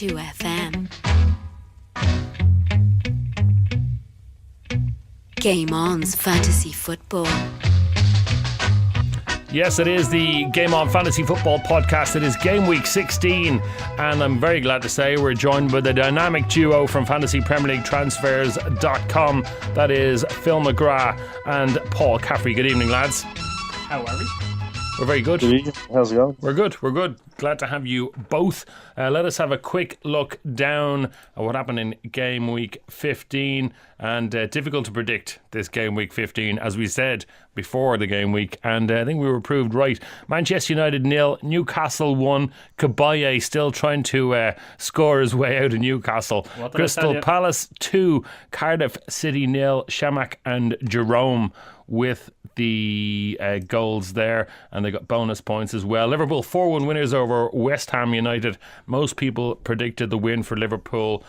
92 FM. Game On's Fantasy Football. Yes, it is the Game On Fantasy Football podcast. It is Game Week 16, and I'm very glad to say we're joined by the dynamic duo from Fantasy Premier League Transfers.com. That is Phil McGrath and Paul Caffrey. Good evening, lads. How are we? We're very good. Good evening. How's it going? We're good. Glad to have you both. Let us have a quick look down at what happened in Game Week 15. And difficult to predict this Game Week 15, as we said before the Game Week. And I think we were proved right. Manchester United 0, Newcastle 1. Kabaye still trying to score his way out of Newcastle. Crystal Palace 2, Cardiff City 0. Shamak and Jerome with the goals there, and they got bonus points as well. Liverpool 4-1 winners over West Ham United. Most people predicted the win for Liverpool.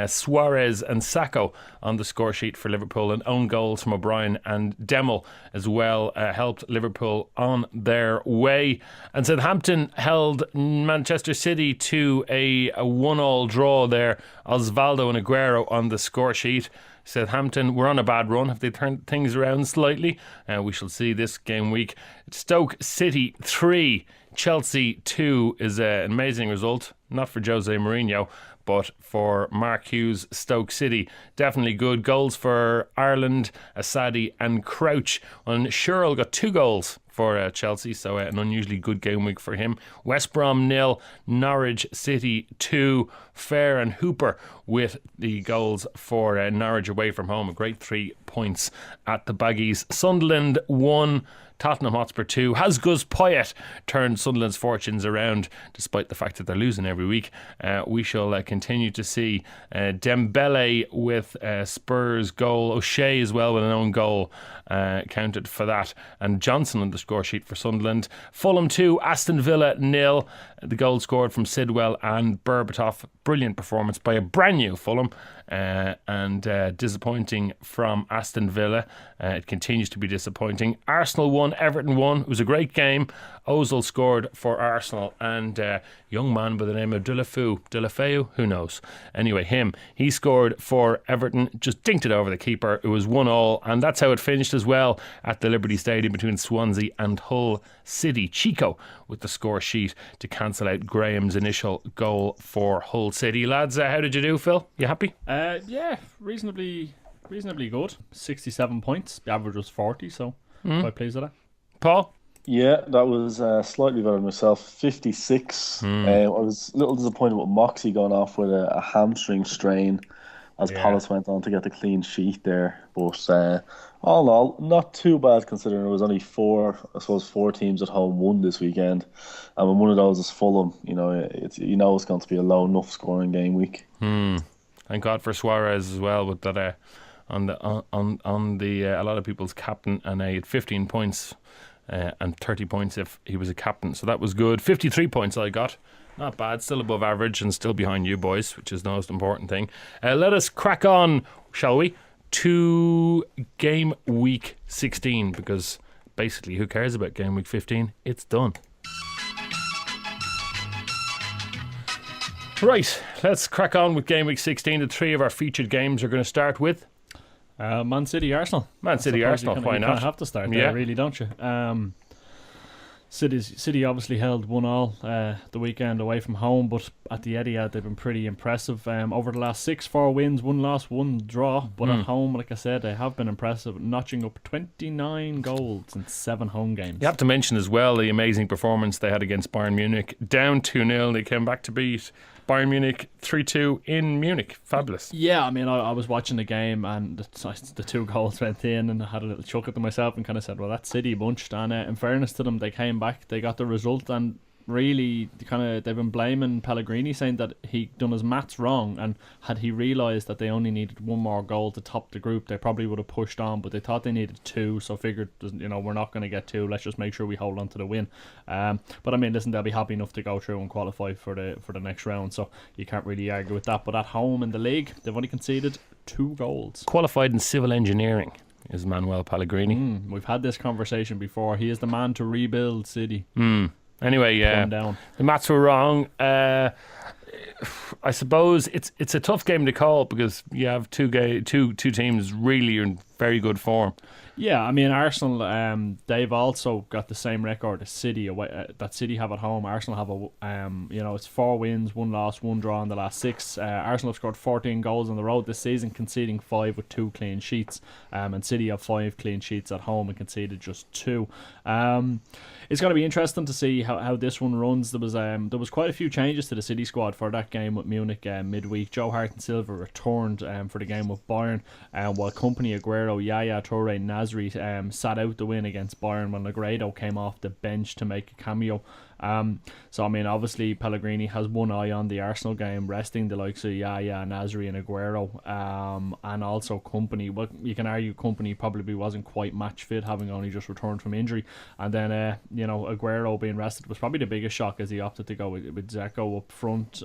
Suarez and Sacco on the score sheet for Liverpool, and own goals from O'Brien and Demel as well helped Liverpool on their way. And Southampton held Manchester City to a 1-1 draw there. Osvaldo and Aguero on the score sheet. Southampton were on a bad run. Have they turned things around slightly? We shall see this game week. Stoke City 3, Chelsea 2 is an amazing result. Not for Jose Mourinho, but for Mark Hughes, Stoke City. Definitely good. Goals for Ireland, Asadi and Crouch. And Sherrill got 2 goals for Chelsea, so an unusually good game week for him. West Brom 0, Norwich City 2. Fair and Hooper with the goals for Norwich away from home. A great 3 points at the Baggies. Sunderland 1, Tottenham Hotspur 2. Has Gus Poyet turned Sunderland's fortunes around, despite the fact that they're losing every week? We shall continue to see. Dembele with Spurs goal. O'Shea as well with an own goal counted for that. And Johnson on the score sheet for Sunderland. Fulham 2, Aston Villa 0. The goal scored from Sidwell and Berbatov. Brilliant performance by a brand new Fulham, and disappointing from Aston Villa. It continues to be disappointing. Arsenal 1, Everton 1. It was a great game. Ozil scored for Arsenal, and young man by the name of Delafeu, who knows? Anyway, he scored for Everton, just dinked it over the keeper. It was 1-1, and that's how it finished as well at the Liberty Stadium between Swansea and Hull City. Chico with the score sheet to cancel out Graham's initial goal for Hull City. Lads, how did you do, Phil? You happy? Yeah, reasonably good. 67 points. The average was 40, so quite pleased with that. Paul? Yeah, that was slightly better than myself. 56. I was a little disappointed with Moxie going off with a hamstring strain as Palace went on to get the clean sheet there. But all in all, not too bad considering there was only 4 teams at home won this weekend. And when one of those is Fulham, it's going to be a low enough scoring game week. Thank God for Suarez as well, with that on the a lot of people's captain, and he had 15 points and 30 points if he was a captain, so that was good. 53 points I got. Not bad, still above average and still behind you boys, which is the most important thing. Let us crack on, shall we, to Game Week 16, because basically who cares about Game Week 15? It's done. Right, let's crack on with Game Week 16. The 3 of our featured games are going to start with Man City, Arsenal. Man City, Arsenal, why not? You have to start there, really, don't you? City obviously held 1-1 the weekend away from home, but at the Etihad they've been pretty impressive. Over the last 4 wins, 1 loss, 1 draw, but at home, like I said, they have been impressive, notching up 29 goals in 7 home games. You have to mention as well the amazing performance they had against Bayern Munich. Down 2-0, they came back to beat Bayern Munich 3-2 in Munich. Fabulous. Yeah, I mean, I was watching the game and the 2 goals went in, and I had a little chuck at them myself and kind of said, well, that's City bunched. And in fairness to them, they came back, they got the result, and really they've been blaming Pellegrini, saying that he done his maths wrong, and had he realised that they only needed 1 more goal to top the group, they probably would have pushed on, but they thought they needed 2, so figured, we're not going to get 2, let's just make sure we hold on to the win. But I mean, listen, they'll be happy enough to go through and qualify for the next round, so you can't really argue with that. But at home in the league, they've only conceded 2 goals. Qualified in civil engineering is Manuel Pellegrini. We've had this conversation before. He is the man to rebuild City. Anyway, the maths were wrong. I suppose it's a tough game to call because you have two teams really in very good form. Yeah, I mean Arsenal. They've also got the same record as City away that City have at home. Arsenal have it's 4 wins, 1 loss, 1 draw in the last 6. Arsenal have scored 14 goals on the road this season, conceding 5 with 2 clean sheets. And City have 5 clean sheets at home and conceded just 2. It's going to be interesting to see how this one runs. There was quite a few changes to the City squad for that game with Munich midweek. Joe Hart and Silva returned for the game with Bayern, while Company, Aguero, Yaya Toure, Nasri sat out the win against Bayern when Negredo came off the bench to make a cameo. So I mean, obviously Pellegrini has one eye on the Arsenal game, resting the likes of Yaya, Nasri and Aguero, and also Company. Well, you can argue Company probably wasn't quite match fit, having only just returned from injury, and then Aguero being rested was probably the biggest shock, as he opted to go with Dzeko up front.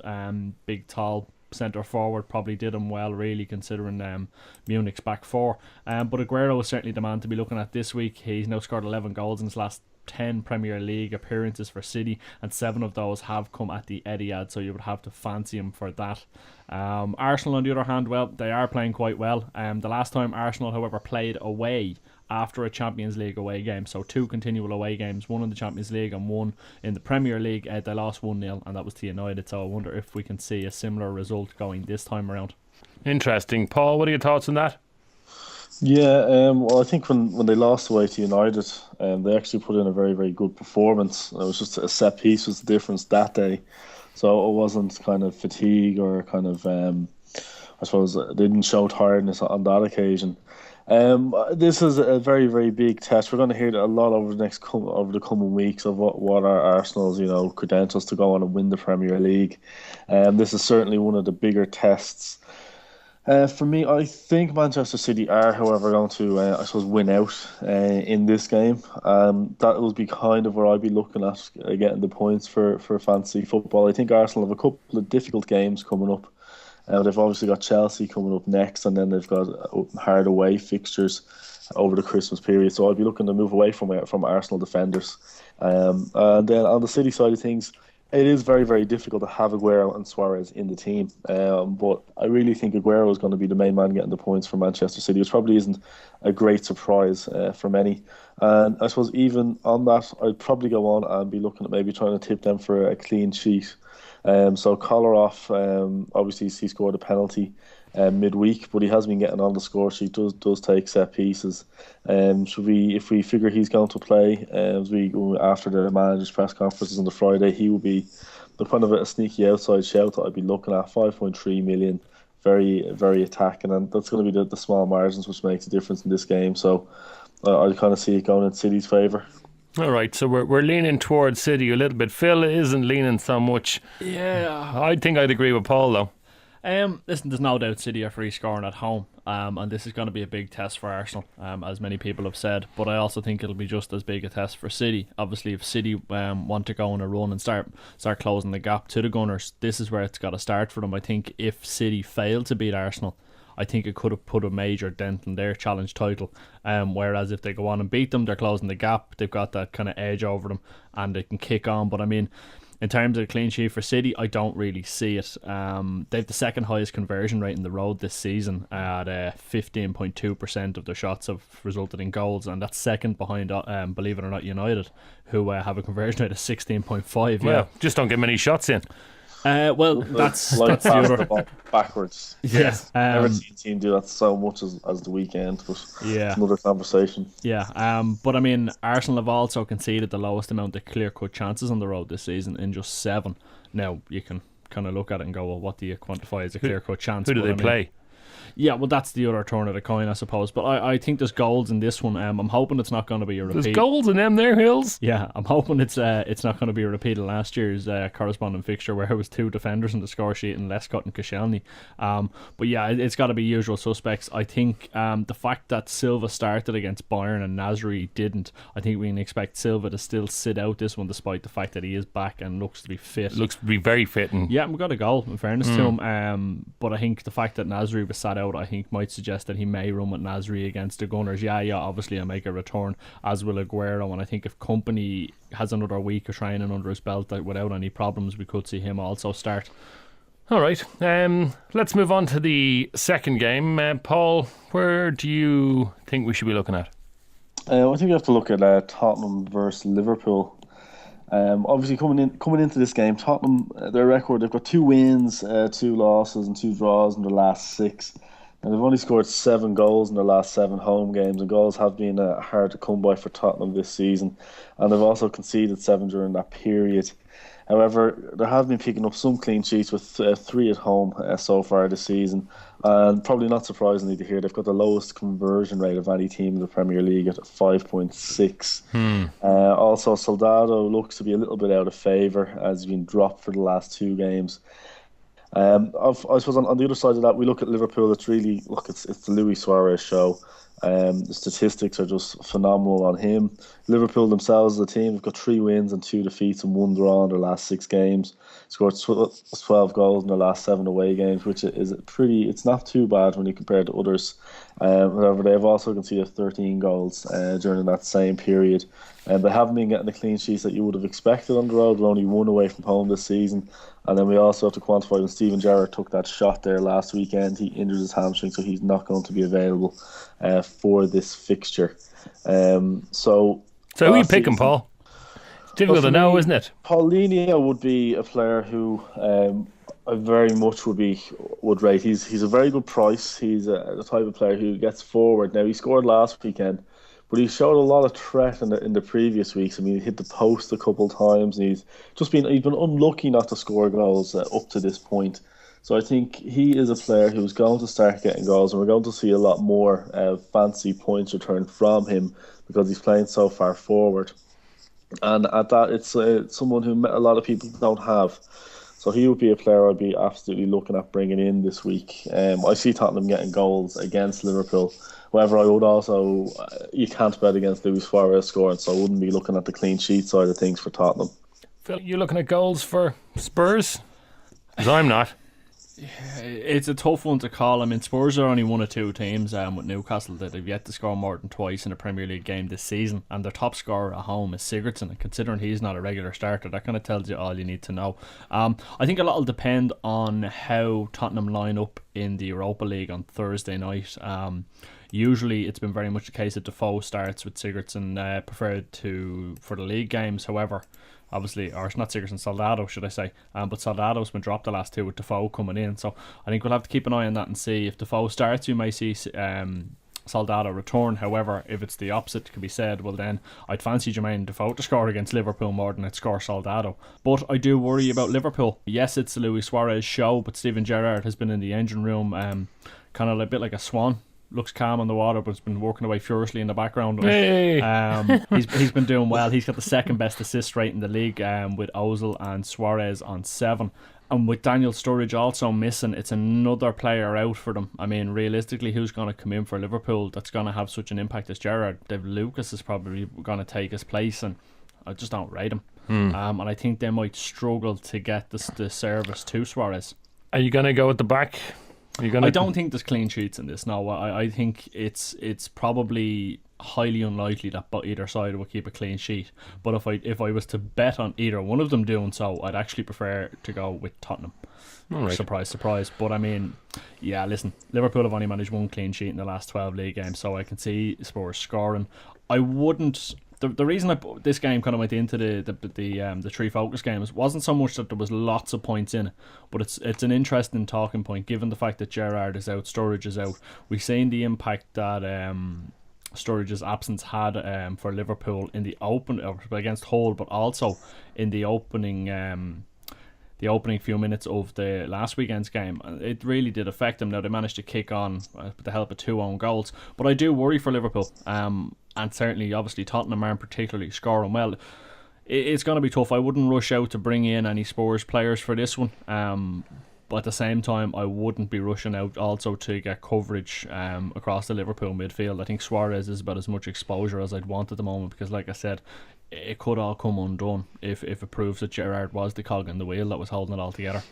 Big tall centre forward probably did him well, really, considering Munich's back 4. But Aguero is certainly the man to be looking at this week. He's now scored 11 goals in his last 10 Premier League appearances for City, and 7 of those have come at the Etihad, so you would have to fancy him for that. Arsenal, on the other hand, well, they are playing quite well. The last time Arsenal, however, played away after a Champions League away game, so 2 continual away games, 1 in the Champions League and 1 in the Premier League, they lost 1-0, and that was to United, so I wonder if we can see a similar result going this time around. Interesting. Paul, what are your thoughts on that? Yeah, well, I think when they lost away to United, they actually put in a very, very good performance. It was just a set piece was the difference that day. So it wasn't kind of fatigue or kind of, I suppose, they didn't show tiredness on that occasion. This is a very, very big test. We're going to hear a lot over the coming weeks of what are Arsenal's credentials to go on and win the Premier League. This is certainly one of the bigger tests. For me, I think Manchester City are, however, going to, I suppose, win out in this game. That will be kind of where I'd be looking at getting the points for fantasy football. I think Arsenal have a couple of difficult games coming up. They've obviously got Chelsea coming up next, and then they've got hard away fixtures over the Christmas period. So I'd be looking to move away from Arsenal defenders. And then on the City side of things, it is very, very difficult to have Aguero and Suarez in the team. But I really think Aguero is going to be the main man getting the points for Manchester City, which probably isn't a great surprise for many. And I suppose even on that, I'd probably go on and be looking at maybe trying to tip them for a clean sheet. So Kolarov, obviously he scored a penalty midweek, but he has been getting on the score sheet. Does take set pieces. If we figure he's going to play as we go after the manager's press conferences on the Friday, he will be the kind of a sneaky outside shout that I'd be looking at. 5.3 million, very, very attacking, and that's going to be the small margins which makes a difference in this game. So I kind of see it going in City's favour. All right, so we're leaning towards City a little bit. Phil isn't leaning so much. Yeah, I think I'd agree with Paul though. Listen, there's no doubt City are free scoring at home, and this is going to be a big test for Arsenal, as many people have said. But I also think it'll be just as big a test for City. Obviously, if City want to go on a run and start closing the gap to the Gunners, this is where it's got to start for them. I think if City fail to beat Arsenal, I think it could have put a major dent in their challenge title. Whereas if they go on and beat them, they're closing the gap. They've got that kind of edge over them, and they can kick on. But I mean, in terms of a clean sheet for City, I don't really see it. They've the second highest conversion rate in the road this season at 15.2% of their shots have resulted in goals, and that's second behind, believe it or not, United, who have a conversion rate of 16.5. Well, just don't get many shots in. Well, that's like the other the ball backwards. Yeah, never seen a team do that so much as the weekend, but yeah, it's another conversation. Yeah, but I mean, Arsenal have also conceded the lowest amount of clear-cut chances on the road this season in just 7. Now you can kind of look at it and go, well, what do you quantify as a clear-cut chance? Who do they play? Yeah, well, that's the other turn of the coin, I suppose. But I think there's goals in this one. I'm hoping it's not going to be a repeat. There's goals in them there, Hills. Yeah, I'm hoping it's not going to be a repeat of last year's corresponding fixture where it was 2 defenders in the score sheet in Lescott and Koscielny. But yeah, it's got to be usual suspects. I think the fact that Silva started against Bayern and Nasri didn't, I think we can expect Silva to still sit out this one despite the fact that he is back and looks to be fit. Looks to be very fit. Yeah, we got a goal, in fairness to him. But I think the fact that Nasri was sat out, I think might suggest that he may run with Nasri against the Gunners. Yeah, obviously he'll make a return, as will Aguero, and I think if Company has another week of training under his belt without any problems, we could see him also start. All right. Let's move on to the second game. Paul, where do you think we should be looking at? I think you have to look at Tottenham versus Liverpool. Obviously, coming into this game, Tottenham, their record, they've got 2 wins, 2 losses, and 2 draws in their last 6. And they've only scored 7 goals in their last 7 home games, and goals have been hard to come by for Tottenham this season. And they've also conceded 7 during that period. However, they have been picking up some clean sheets with 3 at home so far this season. And probably not surprisingly to hear, they've got the lowest conversion rate of any team in the Premier League at 5.6. Also, Soldado looks to be a little bit out of favour as he's been dropped for the last 2 games. I suppose on the other side of that, we look at Liverpool. It's really, it's the Luis Suarez show. The statistics are just phenomenal on him. Liverpool themselves as a team have got 3 wins and 2 defeats and 1 draw in their last 6 games. Scored 12 goals in their last 7 away games, which is it's not too bad when you compare it to others. However, they have also conceded 13 goals during that same period. And they haven't been getting the clean sheets that you would have expected on the road. We're only 1 away from home this season. And then we also have to quantify when Steven Gerrard took that shot there last weekend. He injured his hamstring, so he's not going to be available for this fixture. So who are you picking, Paul? It's difficult to know, isn't it? Paulinho would be a player who I very much would rate. He's a very good price. He's the type of player who gets forward. Now, he scored last weekend, but he showed a lot of threat in the previous weeks. I mean, he hit the post a couple of times, and he's been unlucky not to score goals up to this point. So I think he is a player who's going to start getting goals, and we're going to see a lot more fancy points returned from him because he's playing so far forward. And at that, it's someone who a lot of people don't have. So he would be a player I'd be absolutely looking at bringing in this week. I see Tottenham getting goals against Liverpool. However, I would also, you can't bet against Luis Suarez scoring, so I wouldn't be looking at the clean sheet side of things for Tottenham. Phil, you looking at goals for Spurs? Because I'm not. It's a tough one to call. I mean, Spurs are only 1 or 2 teams with Newcastle that have yet to score more than twice in a Premier League game this season, and their top scorer at home is Sigurdsson, and considering he's not a regular starter, that kind of tells you all you need to know. I think a lot will depend on how Tottenham line up in the Europa League on Thursday night. Usually it's been very much the case that Defoe starts with Sigurdsson preferred for the league games. However, obviously, or it's not Sigurdsson, Soldado, should I say. But Soldado's been dropped the last 2 with Defoe coming in. So I think we'll have to keep an eye on that and see if Defoe starts. You may see Soldado return. However, if it's the opposite, can be said, well then I'd fancy Jermaine Defoe to score against Liverpool more than I'd score Soldado. But I do worry about Liverpool. Yes, it's the Luis Suarez show, but Steven Gerrard has been in the engine room kind of a bit like a swan. Looks calm on the water, but has been working away furiously in the background. Hey. He's been doing well. He's got the second best assist rate in the league with Ozil and Suarez on 7. And with Daniel Sturridge also missing, it's another player out for them. I mean, realistically, who's going to come in for Liverpool that's going to have such an impact as Gerrard? David Lucas is probably going to take his place, and I just don't rate him. And I think they might struggle to get the service to Suarez. Are you going to go at the back? I don't think there's clean sheets in this. No, I think it's probably highly unlikely that either side will keep a clean sheet. But if I was to bet on either one of them doing so, I'd actually prefer to go with Tottenham. All right. Surprise, surprise. But I mean, yeah, listen, Liverpool have only managed 1 clean sheet in the last 12 league games, so I can see Spurs scoring. I wouldn't. The reason this game kind of went into the 3 focus games wasn't so much that there was lots of points in it, but it's an interesting talking point given the fact that Gerrard is out, Sturridge is out. We've seen the impact that Sturridge's absence had for Liverpool in the open against Hull, but also in the opening few minutes of the last weekend's game. It really did affect them. Now they managed to kick on with the help of 2 own goals, but I do worry for Liverpool. And certainly, obviously, Tottenham aren't particularly scoring well. It's going to be tough. I wouldn't rush out to bring in any Spurs players for this one. But at the same time, I wouldn't be rushing out also to get coverage across the Liverpool midfield. I think Suarez is about as much exposure as I'd want at the moment because, like I said, it could all come undone if it proves that Gerrard was the cog in the wheel that was holding it all together.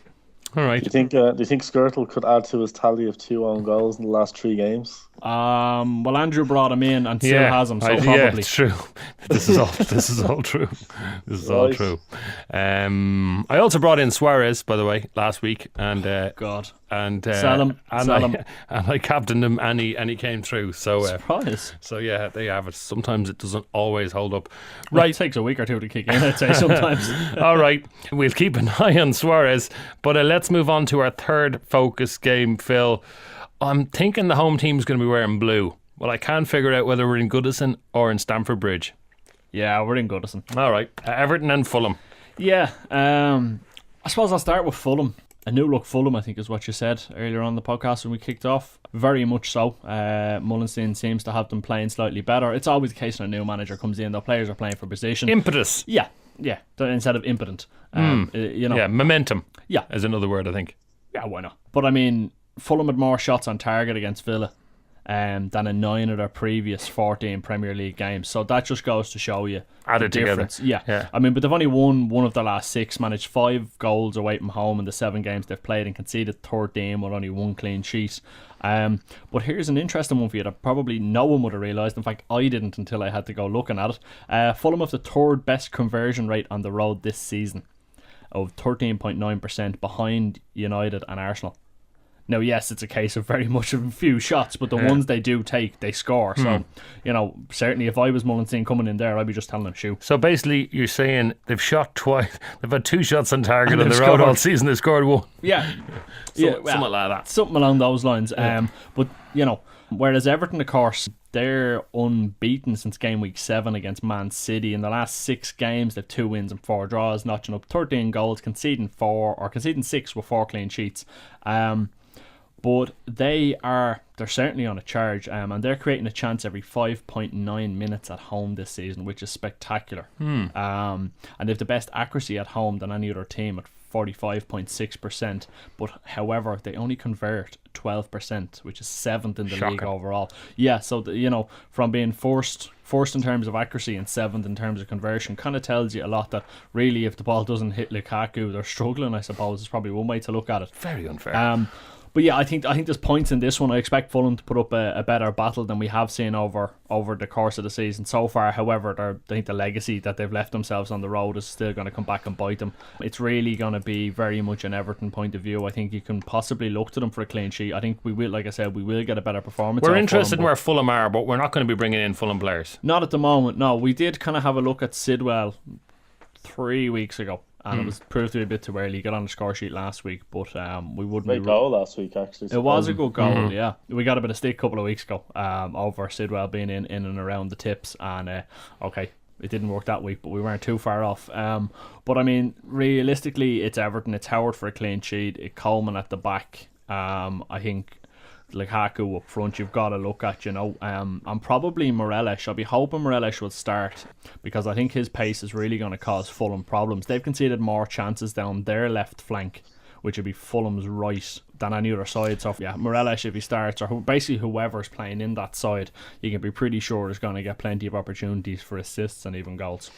All right. Do you think Skirtle could add to his tally of 2 own goals in the last 3 games? Well, Andrew brought him in and still has him, so probably. Yeah, it's true. This is all true. This is all Right. true. I also brought in Suarez, by the way, last week, and God. and Sell him. and I captained him, and he came through. So Surprise. so yeah, there you have it. Sometimes it doesn't always hold up. Right. It takes a week or two to kick in, I'd say sometimes. All right, we'll keep an eye on Suarez, but let's move on to our third focus game, Phil. I'm thinking the home team's going to be wearing blue. Well, I can't figure out whether we're in Goodison or in Stamford Bridge. Yeah, we're in Goodison. All right, Everton and Fulham. Yeah, I suppose I'll start with Fulham. A new look Fulham, I think, is what you said earlier on the podcast when we kicked off. Very much so. Mullenstein seems to have them playing slightly better. It's always the case when a new manager comes in, the players are playing for position. Impetus. Yeah, instead of impotent. Yeah, momentum. Yeah. Is another word, I think. Yeah, why not? But I mean, Fulham had more shots on target against Villa than in 9 of their previous 14 Premier League games. So that just goes to show you Added the difference. together. Yeah. I mean, but they've only won one of the last 6, managed 5 goals away from home in the 7 games they've played, and conceded 13 with only 1 clean sheet. But here's an interesting one for you that probably no one would have realised. In fact, I didn't until I had to go looking at it. Fulham have the 3rd best conversion rate on the road this season, of 13.9%, behind United and Arsenal. Now, yes, it's a case of very much of a few shots, but the ones they do take, they score. So, certainly if I was Mullenstein coming in there, I'd be just telling them shoot. So basically, you're saying they've shot twice. They've had 2 shots on target on the they've road all scored. season. They scored 1. Yeah. Something like that. Something along those lines. But, whereas Everton, of course, they're unbeaten since game week 7 against Man City. In the last 6 games, they've 2 wins and 4 draws, notching up 13 goals, conceding 6 with 4 clean sheets. But they're certainly on a charge, and they're creating a chance every 5.9 minutes at home this season, which is spectacular. And they have the best accuracy at home than any other team at 45.6%. But however, they only convert 12%, which is 7th in the Shocking. league overall. Yeah, so from being forced in terms of accuracy and 7th in terms of conversion, kind of tells you a lot that really, if the ball doesn't hit Lukaku, they're struggling. I suppose is probably one way to look at it. Very unfair. But yeah, I think there's points in this one. I expect Fulham to put up a better battle than we have seen over the course of the season so far. However, I think the legacy that they've left themselves on the road is still going to come back and bite them. It's really going to be very much an Everton point of view. I think you can possibly look to them for a clean sheet. I think we will, like I said, we will get a better performance. We're out of interested in Fulham, where Fulham are, but we're not going to be bringing in Fulham players. not at the moment. No, we did kind of have a look at Sidwell 3 weeks ago. And it was proved to be a bit too early. He got on the score sheet last week, but we wouldn't. Great goal last week, actually. It was a good goal, yeah. We got a bit of stick a couple of weeks ago over Sidwell being in and around the tips, and okay, it didn't work that week, but we weren't too far off. But I mean, realistically, it's Everton. It's Howard for a clean sheet. It's Coleman at the back. I think Lukaku up front, you've got to look at, and probably Morelos. I'll be hoping Morelos will start, because I think his pace is really going to cause Fulham problems. They've conceded more chances down their left flank, which would be Fulham's right, than any other side. So yeah, Morelos, if he starts, or basically whoever's playing in that side, you can be pretty sure is going to get plenty of opportunities for assists and even goals.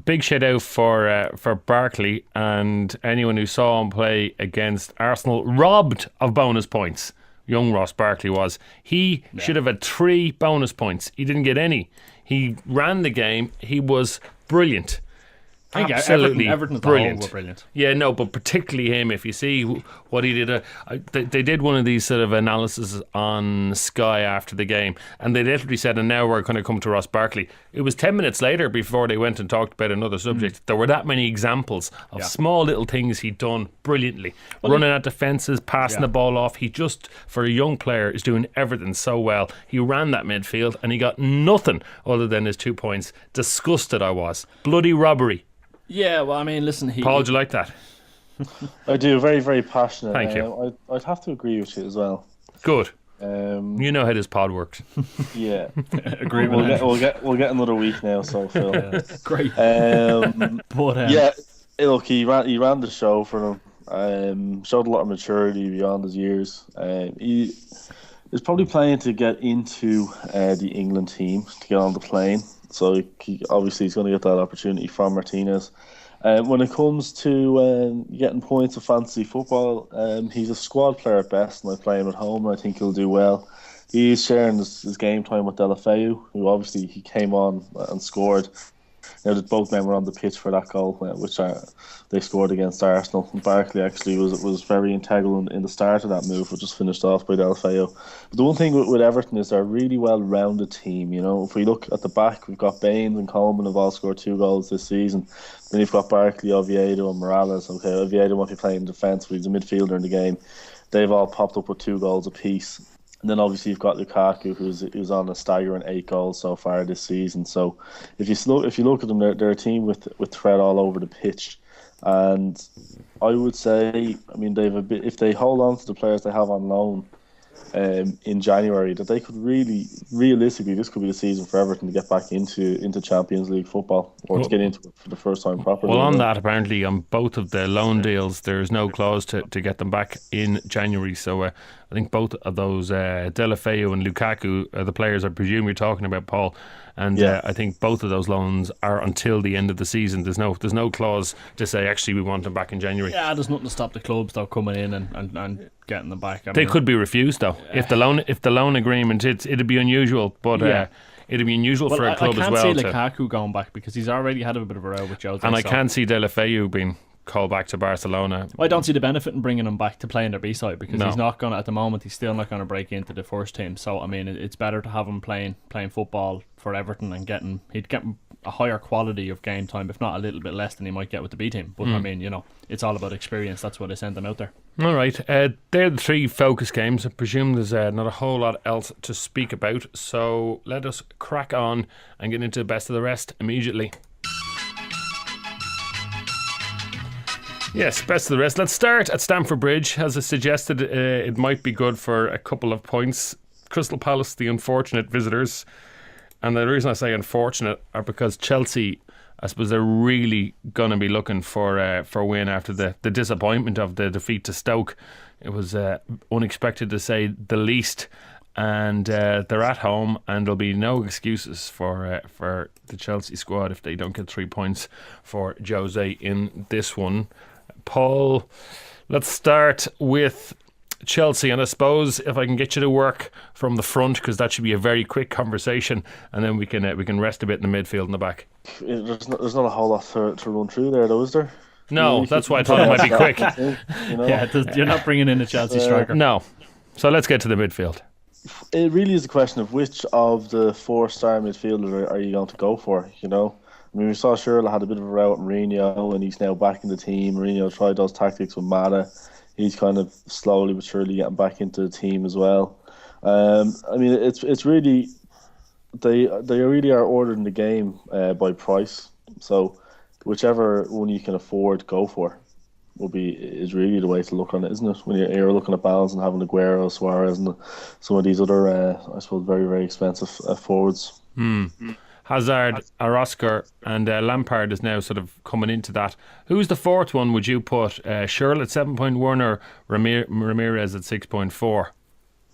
Big shout out for Barkley and anyone who saw him play against Arsenal, robbed of bonus points. Young Ross Barkley was. He should have had 3 bonus points. He didn't get any. He ran the game. He was brilliant. I think Absolutely Everton as a brilliant. whole were brilliant. Yeah, no, but particularly him. If you see what he did, they did one of these sort of analysis on Sky after the game, and they literally said, and now we're going to come to Ross Barkley. It was 10 minutes later before they went and talked about another subject. There were that many examples of small little things he'd done brilliantly. Running at defences, passing the ball off. He just, for a young player, is doing everything so well. He ran that midfield and he got nothing other than his 2 points. Disgusted I was. Bloody robbery. Yeah, well, I mean, listen, Paul, do you like that? I do. Very, very passionate. Thank you. I'd have to agree with you as well. Good. You know how this pod works. Yeah. agree with that. We'll get another week now, so Phil. Great. But yeah, look, he ran the show for them. Showed a lot of maturity beyond his years. He is probably planning to get into the England team, to get on the plane. So he's going to get that opportunity from Martinez. When it comes to getting points of fantasy football, he's a squad player at best, and I play him at home, and I think he'll do well. He's sharing his game time with Delafeu, who obviously he came on and scored. Both men were on the pitch for that goal, which they scored against Arsenal. And Barkley actually was very integral in the start of that move, which was finished off by Delafeu. But the one thing with Everton is they're a really well-rounded team. If we look at the back, we've got Baines and Coleman have all scored 2 goals this season. Then you've got Barkley, Oviedo, and Morales. Okay, Oviedo won't be playing defence, but he's a midfielder in the game. They've all popped up with 2 goals apiece. And then obviously you've got Lukaku, who's on a staggering 8 goals so far this season. So if you look at them, they're a team with threat all over the pitch. And I would say, I mean, if they hold on to the players they have on loan in January, that they could realistically, this could be the season for Everton to get back into Champions League football, or to get into it for the first time properly. Well, on that, apparently on both of the loan deals, there's no clause to get them back in January. So I think both of those, Delafeu and Lukaku, are the players I presume you're talking about, Paul. And I think both of those loans are until the end of the season. There's no clause to say actually we want them back in January. Yeah, there's nothing to stop the clubs though coming in and getting them back. They could be refused though. If the loan agreement, it'd be unusual, but it'd be unusual for a club as well. I can't see Lukaku going back because he's already had a bit of a row with Jose. And I can't see Delafeu being called back to Barcelona. I don't see the benefit in bringing him back to play in their B-side because he's not going to, at the moment, he's still not going to break into the first team. So I mean, it's better to have him playing football for Everton and he'd get a higher quality of game time, if not a little bit less than he might get with the B team. But I mean, it's all about experience. That's why they send them out there. All right, they're the 3 focus games. I presume there's not a whole lot else to speak about. So let us crack on and get into the best of the rest immediately. Yes, best of the rest. Let's start at Stamford Bridge. As I suggested, it might be good for a couple of points. Crystal Palace, the unfortunate visitors. And the reason I say unfortunate are because Chelsea, I suppose they're really going to be looking for a win after the disappointment of the defeat to Stoke. It was unexpected to say the least. And they're at home, and there'll be no excuses for the Chelsea squad if they don't get 3 points for Jose in this one. Paul, let's start with Chelsea, and I suppose if I can get you to work from the front, because that should be a very quick conversation, and then we can rest a bit in the midfield and the back. There's not a whole lot to run through there, though, is there? No, that's why I thought it might be quick. Yeah, you're not bringing in a Chelsea striker. No, so let's get to the midfield. It really is a question of which of the 4-star midfielders are you going to go for, I mean, we saw Schürrle had a bit of a row at Mourinho, and he's now back in the team. Mourinho tried those tactics with Mata. He's kind of slowly but surely getting back into the team as well. I mean, it's really they really are ordering the game by price. So whichever one you can afford, go for. Is really the way to look on it, isn't it? When you're looking at balance and having Aguero, Suarez, and some of these other, I suppose, very, very expensive forwards. Hazard, Oscar, and Lampard is now sort of coming into that. Who's the fourth one would you put? Schürrle at 7.1 or Ramirez at 6.4?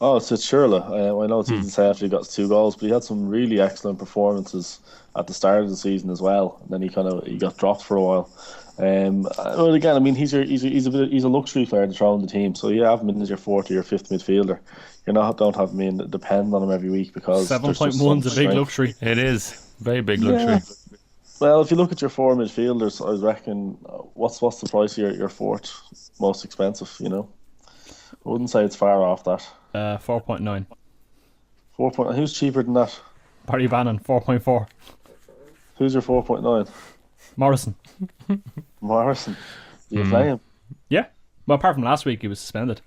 Oh, it's Schürrle. I know it's easy to say after he got 2 goals, but he had some really excellent performances at the start of the season as well. And then he got dropped for a while. Well, again, I mean, he's a luxury player to throw in the team. So you have him in as your 4th or your 5th midfielder. Don't have him in, depend on him every week because 7.1 is a big luxury. It is very big luxury. Yeah. Well, if you look at your 4 midfielders, I reckon what's the price of your 4th most expensive? I wouldn't say it's far off that. 4.9. 4. Who's cheaper than that? Barry Bannon, 4.4. Who's your 4.9? Morrison. Morrison. You play him? Yeah. Well, apart from last week, he was suspended.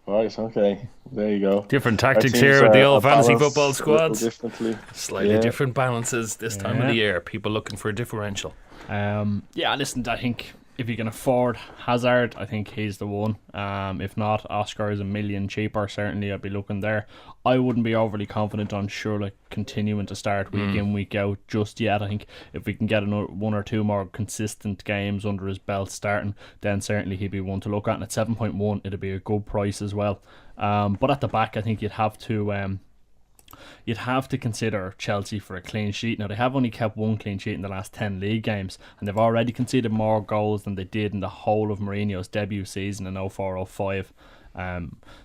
Right, okay. There you go. Different tactics here with the old fantasy football squads. Slightly Yeah. different balances this time of the year. People looking for a differential. Listen, I think if you can afford Hazard, I think he's the one. If not, Oscar is $1 million cheaper. Certainly, I'd be looking there. I wouldn't be overly confident on Schürrle continuing to start week in, week out just yet. I think if we can get 1 or 2 more consistent games under his belt starting, then certainly he'd be one to look at. And at 7.1, it'd be a good price as well. But at the back, I think you'd have to you'd have to consider Chelsea for a clean sheet. Now, they have only kept one clean sheet in the last 10 league games, and they've already conceded more goals than they did in the whole of Mourinho's debut season in 04-05.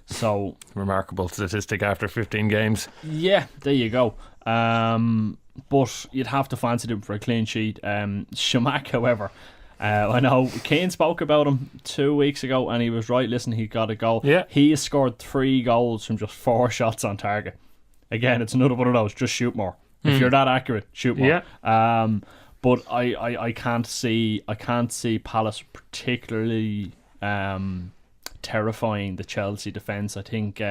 So remarkable statistic after 15 games. Yeah, there you go. But you'd have to fancy them for a clean sheet. Shamak, however, I know Keane spoke about him 2 weeks ago, and he was right. Listen, he got a goal. Yeah. He has scored 3 goals from just 4 shots on target. Again, it's another one of those. Just shoot more. If you're that accurate, shoot more. Yeah. But I can't see Palace particularly terrifying the Chelsea defence. I think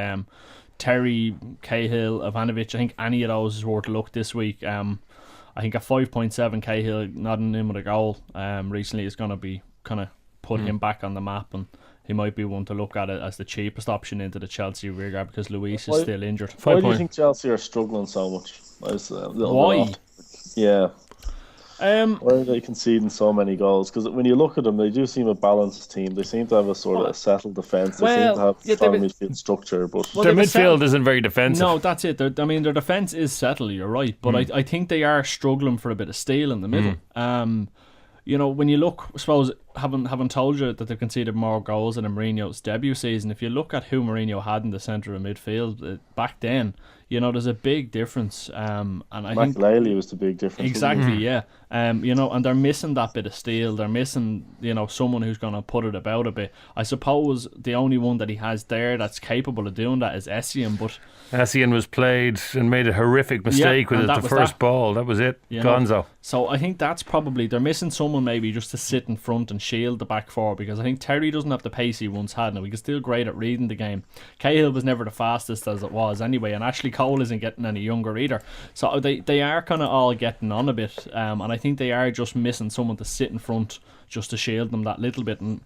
Terry, Cahill, Ivanovic, I think any of those is worth a look this week. I think at 5.7, Cahill nodding in with a goal recently is going to be kind of put him back on the map, and he might be one to look at it as the cheapest option into the Chelsea rearguard because Luis is still injured. Why do you think Chelsea are struggling so much? Why? Yeah. Why are they conceding so many goals? Because when you look at them, they do seem a balanced team. They seem to have a sort of a settled defence. They seem to have strong midfield structure, but their midfield isn't very defensive. No, that's it. Their defence is settled. You're right, but I think they are struggling for a bit of steel in the middle. When you look, I suppose, having told you that they've conceded more goals than in Mourinho's debut season, if you look at who Mourinho had in the centre of midfield back then, there's a big difference. And I think Makelele was the big difference. Exactly, yeah. And they're missing that bit of steel. They're missing, someone who's going to put it about a bit. I suppose the only one that he has there that's capable of doing that is Essien, but Essien was played and made a horrific mistake with the first ball. That was it. Gonzo. So I think that's probably, they're missing someone maybe just to sit in front and shield the back four, because I think Terry doesn't have the pace he once had. Now, he was still great at reading the game. Cahill was never the fastest as it was anyway, and Ashley Cole isn't getting any younger either. So they are kind of all getting on a bit, and I think they are just missing someone to sit in front just to shield them that little bit. And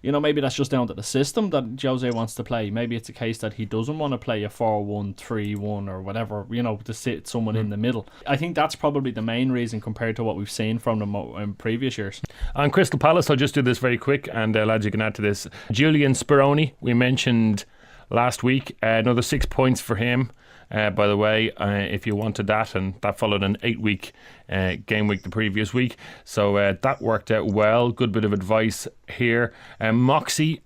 maybe that's just down to the system that Jose wants to play. Maybe it's a case that he doesn't want to play a 4-1-3-1 or whatever, to sit someone in the middle. I think that's probably the main reason compared to what we've seen from them in previous years. On Crystal Palace, I'll just do this very quick, and lads, you can add to this. Julian Speroni, we mentioned last week, another 6 points for him. By the way, if you wanted that, and that followed an 8-week game week the previous week, so that worked out well. Good bit of advice here. Moxie,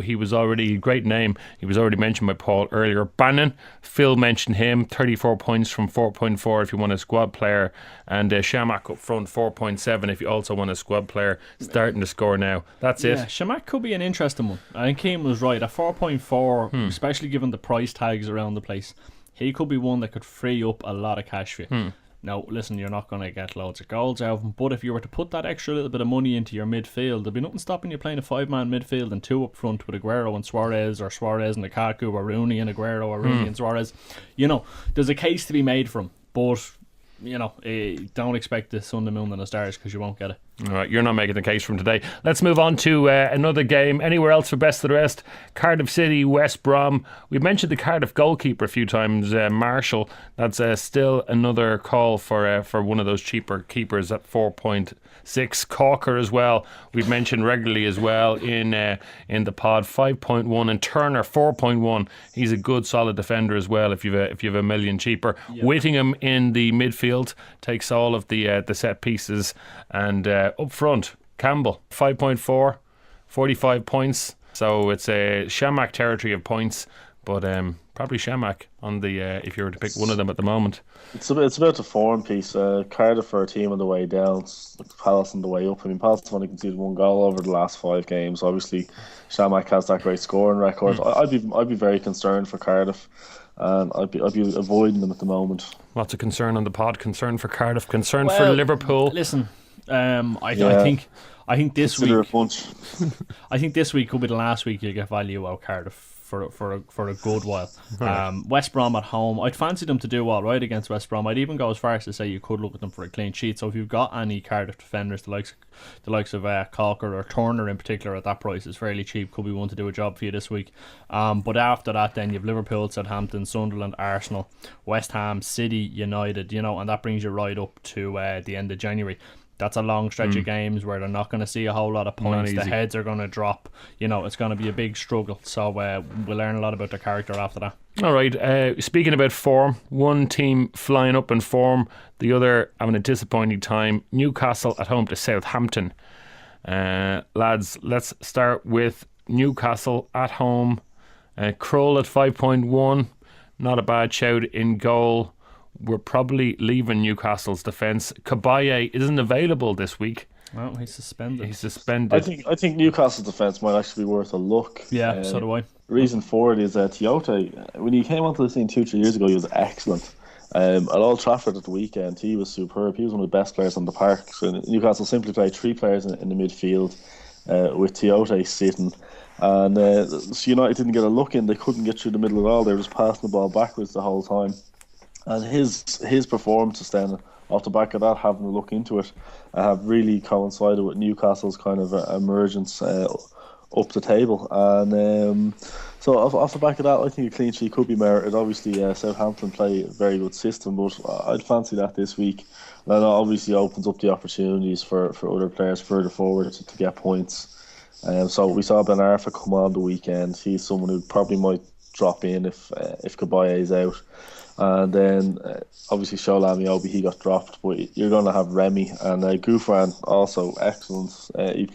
he was already a great name. He was already mentioned by Paul earlier. Bannon, Phil mentioned him. 34 points from 4.4 if you want a squad player, and Shamak up front 4.7 if you also want a squad player starting to score now. That's it. Shamak could be an interesting one. I think Keane was right at 4.4, especially given the price tags around the place. He could be one that could free up a lot of cash for you. Now, listen, you're not going to get loads of goals out of him, but if you were to put that extra little bit of money into your midfield, there'd be nothing stopping you playing a 5-man midfield and 2 up front with Aguero and Suarez, or Suarez and Lukaku, or Rooney and Aguero, or Rooney and Suarez. There's a case to be made for him, but don't expect the sun, the moon and the stars, because you won't get it. Alright, you're not making the case from today. Let's move on to another game. Anywhere else for best of the rest? Cardiff City, West Brom. We've mentioned the Cardiff goalkeeper a few times, Marshall. That's still another call for one of those cheaper keepers at 4.6. Corker as well, we've mentioned regularly as well in the pod, 5.1, and Turner 4.1. He's a good solid defender as well if you've a million cheaper. Whittingham in the midfield takes all of the set pieces, and up front, Campbell, 5.4, 45 points. So it's a Shamak territory of points, but probably Shamak on the if you were to pick one of them at the moment. It's about the form piece. Cardiff are a team on the way down, Palace on the way up. I mean, Palace have only conceded 1 goal over the last 5 games. Obviously, Shamak has that great scoring record. I'd be very concerned for Cardiff, and I'd be avoiding them at the moment. Lots of concern on the pod. Concern for Cardiff. Concern for Liverpool. Listen. I think this week I think this week could be the last week you get value out of Cardiff for a good while. West Brom at home, I'd fancy them to do all right against West Brom. I'd even go as far as to say you could look at them for a clean sheet. So if you've got any Cardiff defenders, the likes of Calker or Turner in particular at that price is fairly cheap, could be one to do a job for you this week. But after that, then you've Liverpool, Southampton, Sunderland, Arsenal, West Ham, City, United, and that brings you right up to the end of January. That's a long stretch of games where they're not going to see a whole lot of points. The heads are going to drop. It's going to be a big struggle. So we'll learn a lot about their character after that. All right. Speaking about form, one team flying up in form, the other having a disappointing time. Newcastle at home to Southampton. Lads, let's start with Newcastle at home. Krull at 5.1. Not a bad shout in goal. We're probably leaving Newcastle's defence. Kabaye isn't available this week. Well, he's suspended. I think Newcastle's defence might actually be worth a look. Yeah, so do I. Reason for it is that Toyota, when he came onto the scene 2-3 years ago, he was excellent. At Old Trafford at the weekend, he was superb. He was one of the best players on the park. So Newcastle simply played 3 players in the midfield with Toyota sitting. And so United didn't get a look in. They couldn't get through the middle at all. They were just passing the ball backwards the whole time. And his performances then, off the back of that, having a look into it, have really coincided with Newcastle's kind of emergence up the table. And so off the back of that, I think a clean sheet could be merited. Obviously, Southampton play a very good system, but I'd fancy that this week. And that obviously opens up the opportunities for other players further forward to get points. So we saw Ben Arfa come on the weekend. He's someone who probably might drop in if Kabaye is out. And then obviously Shola Miobi, he got dropped, but you're going to have Remy and Gouffran also excellent. He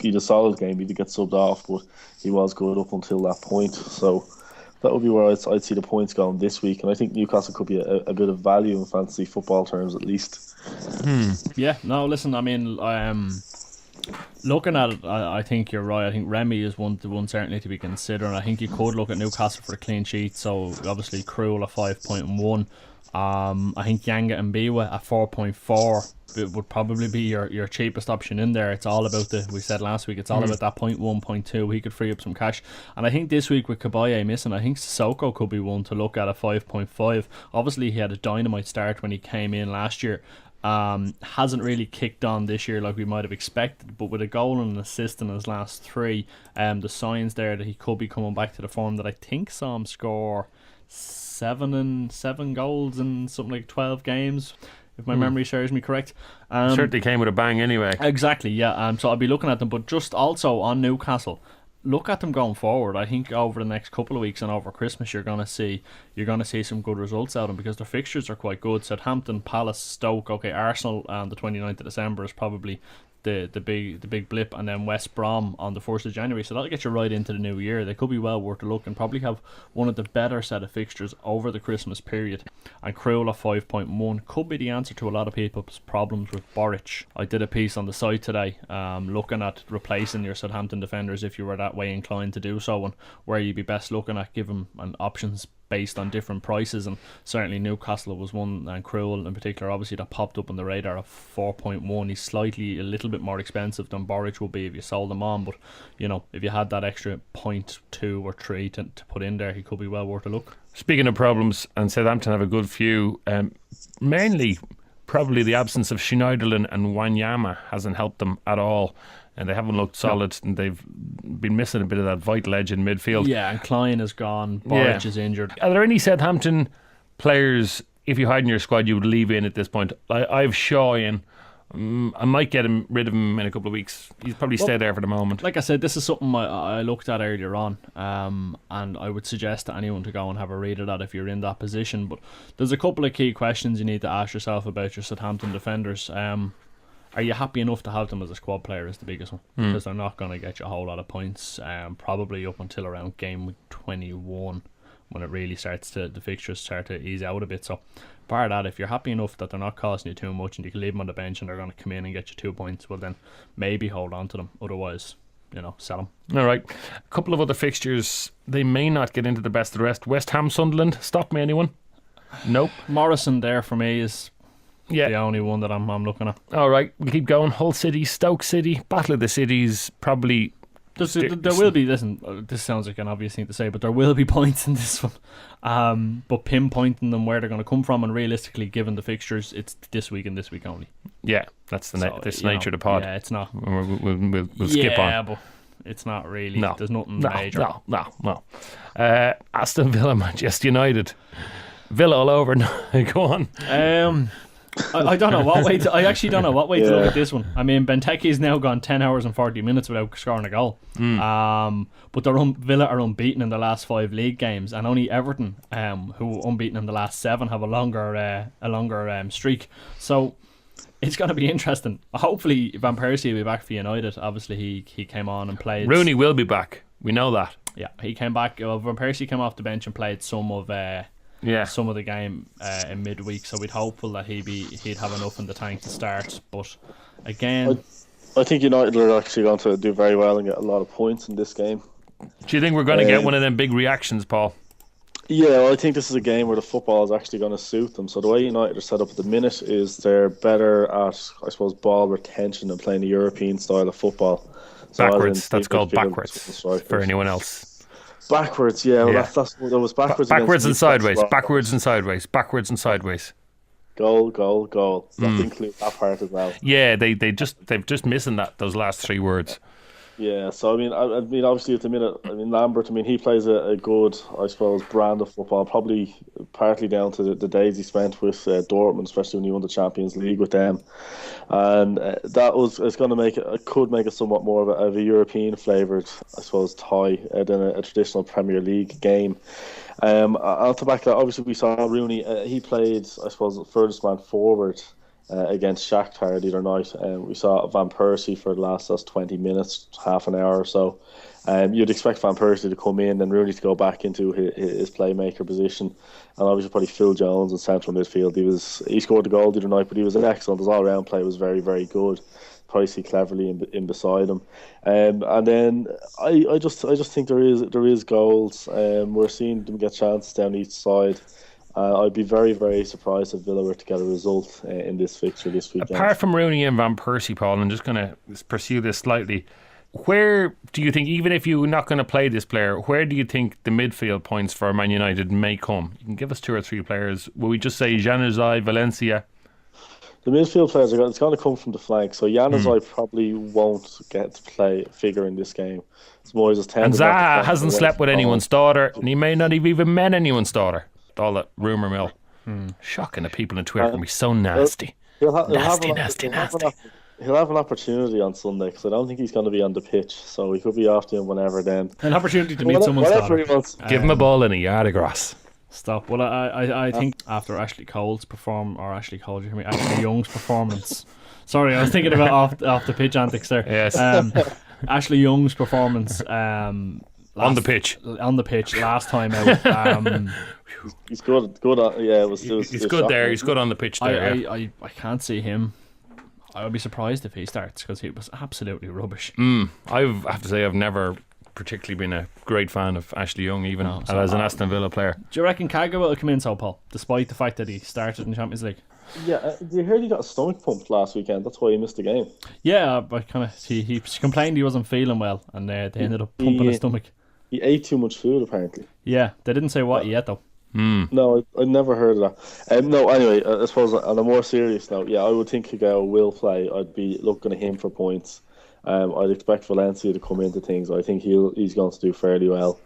had a solid game. He did get subbed off, but he was good up until that point. So that would be where I'd see the points going this week. And I think Newcastle could be a bit of value in fantasy football terms at least. Yeah, no, listen, I mean, looking at it, I think you're right. I think Remy is one certainly to be considered. I think you could look at Newcastle for a clean sheet. So obviously Krull at 5.1. I think Yanga and Biwa at 4.4 would probably be your cheapest option in there. It's all about we said last week, it's all about that 0.1, 0.2. He could free up some cash. And I think this week with Kabaye missing, I think Sissoko could be one to look at 5.5. Obviously he had a dynamite start when he came in last year. Hasn't really kicked on this year like we might have expected, but with a goal and an assist in his last 3, the signs there that he could be coming back to the form that I think saw him score 7 goals in something like 12 games, if my memory serves me correct. Certainly came with a bang anyway. Exactly, yeah. So I'll be looking at them, but just also on Newcastle, look at them going forward. I think over the next couple of weeks and over Christmas you're gonna see some good results out of them, because their fixtures are quite good. Southampton, Palace, Stoke, okay, Arsenal on the 29th of December is probably the big blip, and then West Brom on the 1st of January. So that'll get you right into the new year. They could be well worth a look and probably have one of the better set of fixtures over the Christmas period. And Krull at 5.1 could be the answer to a lot of people's problems with Boric. I did a piece on the site today looking at replacing your Southampton defenders if you were that way inclined to do so, and where you'd be best looking at giving an options based on different prices. And certainly Newcastle was one, and Krull in particular obviously, that popped up on the radar of 4.1. He's a little bit more expensive than Boric will be if you sold him on, but if you had that extra 0.2 or 3 to put in there, he could be well worth a look. Speaking of problems, and Southampton have a good few, mainly probably the absence of Schneiderlin and Wanyama hasn't helped them at all. And they haven't looked solid, and they've been missing a bit of that vital edge in midfield. Yeah, and Klein is gone, Boric is injured. Are there any Southampton players, if you had in your squad, you would leave in at this point? I've Shaw in. I might get rid of him in a couple of weeks. He's probably stay there for the moment. Like I said, this is something I looked at earlier on, and I would suggest to anyone to go and have a read of that if you're in that position. But there's a couple of key questions you need to ask yourself about your Southampton defenders. Are you happy enough to have them as a squad player is the biggest one, because they're not going to get you a whole lot of points, probably up until around game week 21 when it really the fixtures start to ease out a bit. So part of that, if you're happy enough that they're not costing you too much and you can leave them on the bench and they're going to come in and get you 2 points, well then maybe hold on to them. Otherwise, sell them. Alright, a couple of other fixtures, they may not get into the best of the rest. West Ham, Sunderland, stop me anyone? Nope. Morrison there for me is the only one that I'm looking at. Alright, we'll keep going. Hull City, Stoke City, Battle of the Cities, probably. There will be, listen, this sounds like an obvious thing to say, but there will be points in this one. But pinpointing them where they're going to come from, and realistically, given the fixtures, it's this week and this week only. Yeah, that's the nature of the pod. Yeah, it's not. We'll skip on. Yeah, but it's not really. No, there's nothing major. No. Aston Villa, Manchester United. Villa all over. Go on. I don't know what way to, I actually don't know what way to look at this one. I mean, Benteke's now gone 10 hours and 40 minutes without scoring a goal. But Villa are unbeaten in the last 5 league games, and only Everton, who were unbeaten in the last 7, have a longer streak. So it's going to be interesting. Hopefully Van Persie will be back for United. Obviously he came on and played. Rooney will be back. We know that. Yeah, he came back. Van Persie came off the bench and played some of the game in midweek, so we'd hopeful that he'd have enough in the tank to start. But again, I think United are actually going to do very well and get a lot of points in this game. Do you think we're going to get one of them big reactions, Paul? Yeah, well, I think this is a game where the football is actually going to suit them. So the way United are set up at the minute is they're better at, I suppose, ball retention and playing the European style of football. So Backwards. That's called backwards for anyone else. Backwards, yeah. Well, Yeah. That was backwards. Backwards and against sideways. Newcastle. Backwards and sideways. Backwards and sideways. Goal. You have to include that part as well. Yeah, they've just missing those last 3 words. Yeah, so I mean, obviously at the minute, Lambert, he plays a good, I suppose, brand of football. Probably partly down to the days he spent with Dortmund, especially when he won the Champions League with them, and it's going to make it could make it somewhat more of a European flavoured, I suppose, tie than a traditional Premier League game. I'll to back that. Obviously, we saw Rooney. He played, I suppose, furthest man forward against Shakhtar the other night. We saw Van Persie for the last 20 minutes, half an hour or so. You'd expect Van Persie to come in and Rooney to go back into his playmaker position, and obviously probably Phil Jones in central midfield. He scored the goal the other night, but he was excellent. His all-round play was very, very good. Pricey cleverly in beside him, and then I just think there is goals. We're seeing them get chances down each side. I'd be very, very surprised if Villa were to get a result in this fixture this weekend. Apart from Rooney and Van Persie, Paul, I'm just going to pursue this slightly. Where do you think, even if you're not going to play this player, where do you think the midfield points for Man United may come? You can give us 2 or 3 players. Will we just say Januzaj, Valencia? The midfield players it's going to come from the flank. So Januzaj probably won't get to figure in this game. It's more just And Zaha hasn't slept with anyone's daughter, and he may not have even met anyone's daughter. All that rumour mill. Shocking that people on Twitter can be so nasty. He'll have Nasty. He'll have an opportunity on Sunday because I don't think he's going to be on the pitch, so he could be off doing whenever then. an opportunity to meet someone's Whatever daughter. he wants. Give him a ball in a yard of grass. Stop. Well, I think after Ashley Young's performance. Sorry, I was thinking about off the pitch antics there. Yes. Ashley Young's performance On the pitch last time out. He's good. Yeah, it was he's good there. He's good on the pitch there. I can't see him. I would be surprised if he starts because he was absolutely rubbish. I have to say I've never particularly been a great fan of Ashley Young, even as an Aston Villa player. Do you reckon Kaga will come in, so Paul, despite the fact that he started in the Champions League? Yeah, did you hear he got a stomach pump last weekend? That's why he missed the game. Yeah, but he complained he wasn't feeling well, and they ended up pumping his stomach. He ate too much food, apparently. Yeah, they didn't say what he ate though. No, I never heard of that. No, anyway, I suppose on a more serious note, yeah, I would think Kagawa will play. I'd be looking at him for points. I'd expect Valencia to come into things. I think he's going to do fairly well.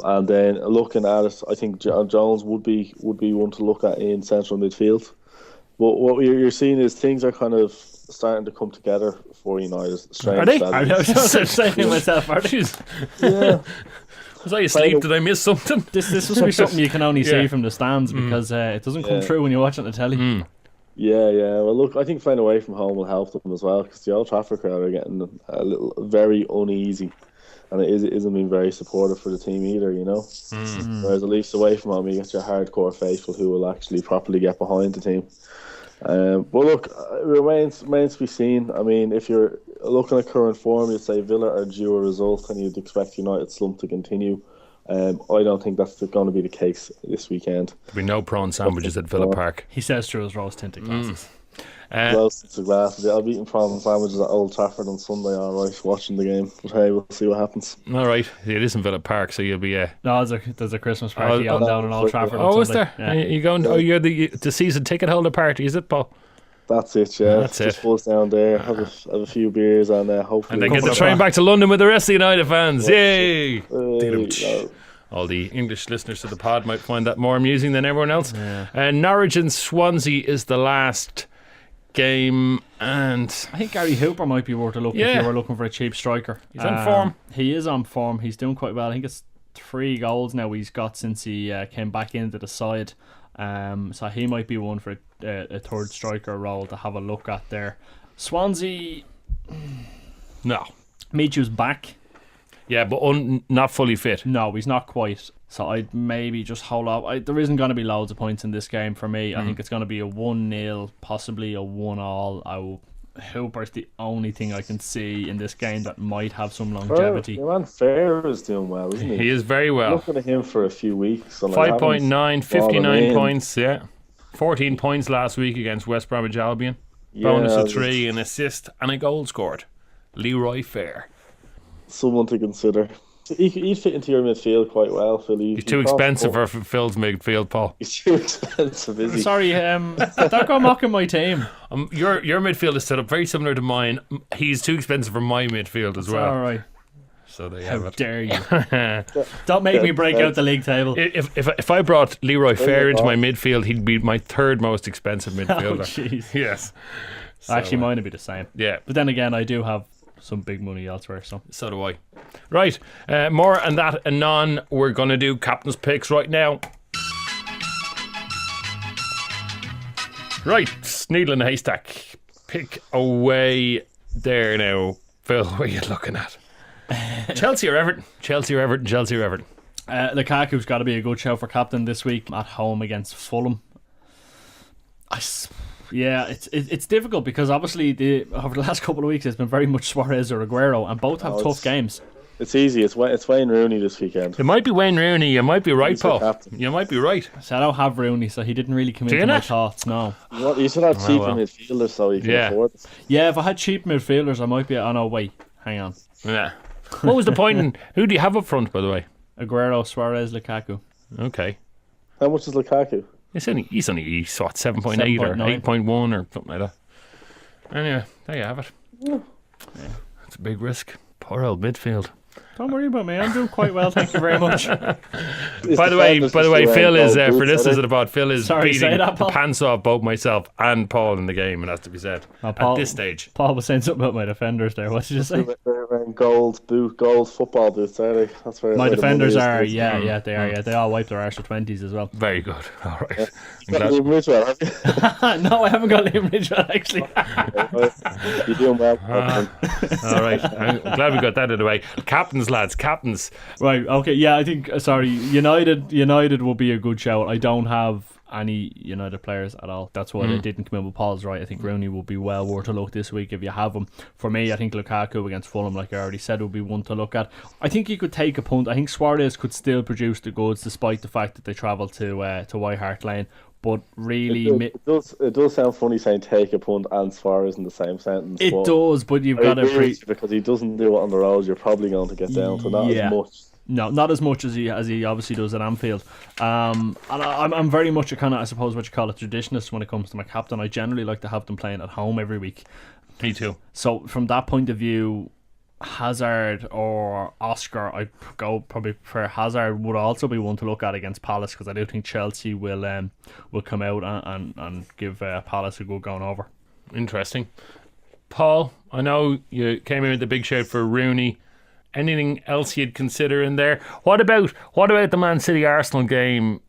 And then looking at it, I think Jones would be one to look at in central midfield. But what you're seeing is things are kind of starting to come together for United. Are they? I was just saying myself, are they? Yeah. Was I asleep? Did I miss something? This must be something you can only see from the stands because it doesn't come through when you watch it on the telly. Yeah. Well, look, I think playing away from home will help them as well because the Old Trafford crowd are getting a little very uneasy, and it isn't being very supportive for the team either. Whereas at least away from home, you get your hardcore faithful who will actually properly get behind the team. But look, it remains to be seen. I mean, if you're looking at current form, you'd say Villa are due a result, and you'd expect United slump to continue. I don't think that's going to be the case this weekend. There'll be no prawn sandwiches at Villa Park. He says through his rose-tinted glasses. I'll be eating prawn sandwiches at Old Trafford on Sunday, alright, watching the game. But hey, we'll see what happens. Alright, it isn't Villa Park, so you'll be... No, there's a Christmas party on down in Old Trafford on Oh, is Sunday. there? Yeah. You going? Oh, you're the season ticket holder party, is it, Paul? That's it, yeah. That's just it. buzz down there, have a few beers, and hopefully... And they get the train back to London with the rest of the United fans. Yay! no. All the English listeners to the pod might find that more amusing than everyone else. Norwich and Swansea is the last game, and I think Gary Hooper might be worth a look if you were looking for a cheap striker. He's on form. He is on form. He's doing quite well. I think it's 3 goals now he's got since he came back into the side. So he might be one for a third striker role to have a look at there. Swansea, no. Michu's back. Yeah, but not fully fit. No, he's not quite. So I'd maybe just hold off. There isn't going to be loads of points in this game for me. I think it's going to be a 1-0, possibly a 1-all. Hooper's the only thing I can see in this game that might have some longevity. Your man Fair is doing well, isn't he? He is very well. Looking at him for a few weeks. 5.9, 59 points, 14 points last week against West Bromwich Albion. Bonus of 3, an assist and a goal scored. Leroy Fair. Someone to consider. He'd fit into your midfield quite well, Phil. He's too expensive for Phil's midfield, Paul. He's too expensive, is he? Sorry, don't go mocking my team. Your midfield is set up very similar to mine. He's too expensive for my midfield as well. All right. So there you How have it. dare you? Don't make me break out the league table. If I brought Leroy Fair into my midfield, he'd be my third most expensive midfielder. Oh, jeez. Yes. So, Actually, mine would be the same. Yeah. But then again, I do have some big money elsewhere. So do I. Right. More on that anon. We're going to do captain's picks right now. Right. Needle in a haystack. Pick away there now. Phil, what are you looking at? Chelsea or Everton? Chelsea or Everton? Chelsea or Everton? Lukaku's got to be a good show for captain this week at home against Fulham. Yeah, it's difficult because obviously over the last couple of weeks it's been very much Suarez or Aguero, and both have tough games. It's easy. It's Wayne Rooney this weekend. It might be Wayne Rooney. You might be right, He's the Paul. captain. You might be right. So I don't have Rooney, so he didn't really come Do into you my not? thoughts. No. You should have cheaper midfielders so you can afford it. Yeah, if I had cheap midfielders, I might be. Oh no, wait, hang on. Yeah. What was the point? Who do you have up front, by the way? Aguero, Suarez, Lukaku. Okay. How much is Lukaku? He's only 7.8 or 8.1 or something like that. Anyway, there you have it. Yeah. It's a big risk. Poor old midfield. Don't worry about me. I'm doing quite well, thank you very much. By the way, Phil is for this is about Phil is beating the pants off both myself and Paul in the game, and has to be said at this stage. Paul was saying something about my defenders there. What did you say? They're wearing gold football boots, are they? That's where my defenders are. They are. Yeah, they all wipe their Arsenal 20s as well. Very good. All right. Liam Ridgewell, have you? No, I haven't got Liam Ridgewell actually. You're doing well. All right. I'm glad we got that out of the way. Captains, lads. Captains. Right. Okay. Yeah. I think. Sorry. United will be a good shout. I don't have any United players at all. That's why I didn't come in with Paul's right. I think Rooney will be well worth a look this week if you have him. For me, I think Lukaku against Fulham, like I already said, will be one to look at. I think you could take a punt. I think Suarez could still produce the goods despite the fact that they travel to White Hart Lane. But really, it does sound funny saying take a punt and Suarez in the same sentence. It does, but you've got to because he doesn't do it on the road. You're probably going to get down to not as much. No, not as much as he obviously does at Anfield. And I'm very much a kind of, I suppose what you call a traditionalist when it comes to my captain. I generally like to have them playing at home every week. Me too. So from that point of view, Hazard or Oscar, I'd go probably for Hazard would also be one to look at against Palace, because I do think Chelsea will come out and give Palace a good going over. Interesting. Paul, I know you came in with the big shout for Rooney. Anything else you'd consider in there? What about the Man City Arsenal game?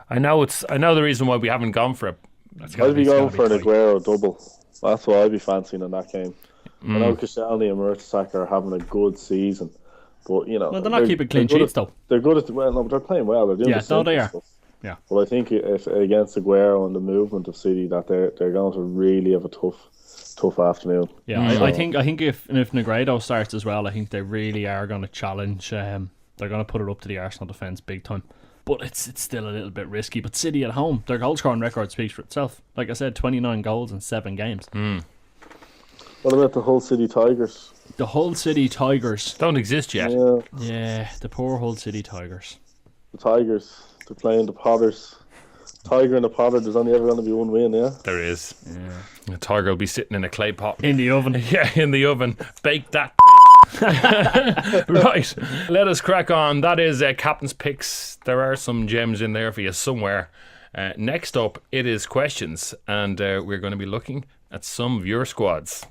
I know the reason why we haven't gone for it. I'd be going for an Aguero double. That's what I'd be fancying in that game. I know Koscielny and Mertesacker are having a good season, but well, they're not keeping clean sheets though. They're good at but they're playing well. They're doing they are. Stuff. Yeah. But I think if against Aguero and the movement of City, that they're going to really have a tough afternoon. Yeah, I think if Negredo starts as well, I think they really are going to challenge. They're going to put it up to the Arsenal defence big time. But it's still a little bit risky. But City at home, their goal scoring record speaks for itself. Like I said, 29 goals in 7 games. What about the Hull City Tigers? The Hull City Tigers don't exist yet. Yeah, the poor Hull City Tigers. The Tigers, they're playing the Potters. Tiger and a Potter, there's only ever going to be one win, yeah? There is. Yeah. The Tiger will be sitting in a clay pot. In the oven. Yeah, in the oven. Bake that. Right, let us crack on. That is Captain's Picks. There are some gems in there for you somewhere. Next up, it is questions, and we're going to be looking at some of your squads.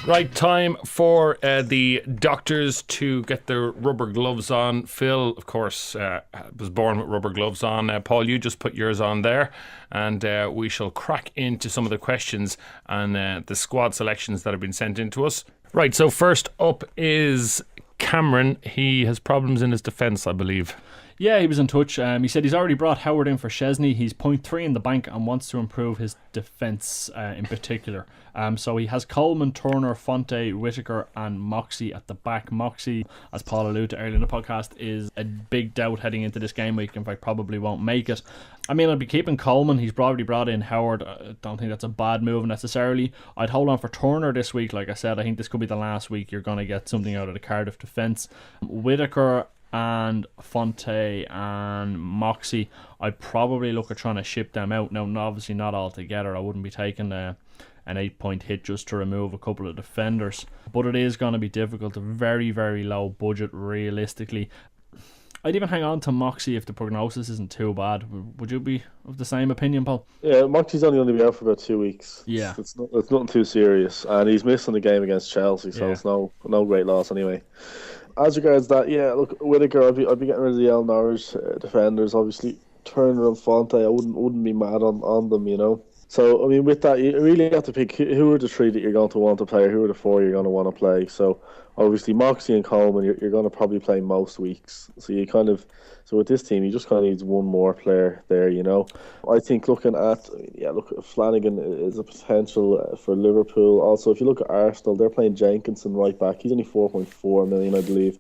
Right, time for the doctors to get their rubber gloves on. Phil, of course, was born with rubber gloves on. Paul, you just put yours on there, and we shall crack into some of the questions and the squad selections that have been sent in to us. Right, so first up is Cameron. He has problems in his defence, I believe. Yeah, he was in touch. He said he's already brought Howard in for Chesney. He's 0.3 in the bank and wants to improve his defence in particular. So he has Coleman, Turner, Fonte, Whittaker and Moxey at the back. Moxey, as Paul alluded to earlier in the podcast, is a big doubt heading into this game week. In fact, probably won't make it. I mean, I'd be keeping Coleman. He's probably brought in Howard. I don't think that's a bad move necessarily. I'd hold on for Turner this week. Like I said, I think this could be the last week you're going to get something out of the Cardiff defence. Whittaker and Fonte and Moxey, I'd probably look at trying to ship them out. Now, obviously not all together. I wouldn't be taking an 8-point hit just to remove a couple of defenders, but it is going to be difficult. A very, very low budget realistically. I'd even hang on to Moxey if the prognosis isn't too bad. Would you be of the same opinion, Paul? Yeah, Moxey's only going to be out for about 2 weeks. Yeah, it's nothing too serious, and he's missing the game against Chelsea, so it's no great loss anyway. As regards that, yeah, look, Whittaker, I'd be getting rid of the El Norwich defenders. Obviously, Turner and Fonte, I wouldn't be mad on them, you know. So, I mean, with that, you really have to pick who are the three that you're going to want to play, or who are the four you're going to want to play. So, obviously, Moxey and Coleman, you're going to probably play most weeks. So, with this team, you just kind of need one more player there, you know. I think Flanagan is a potential for Liverpool. Also, if you look at Arsenal, they're playing Jenkinson right back. He's only 4.4 million, I believe.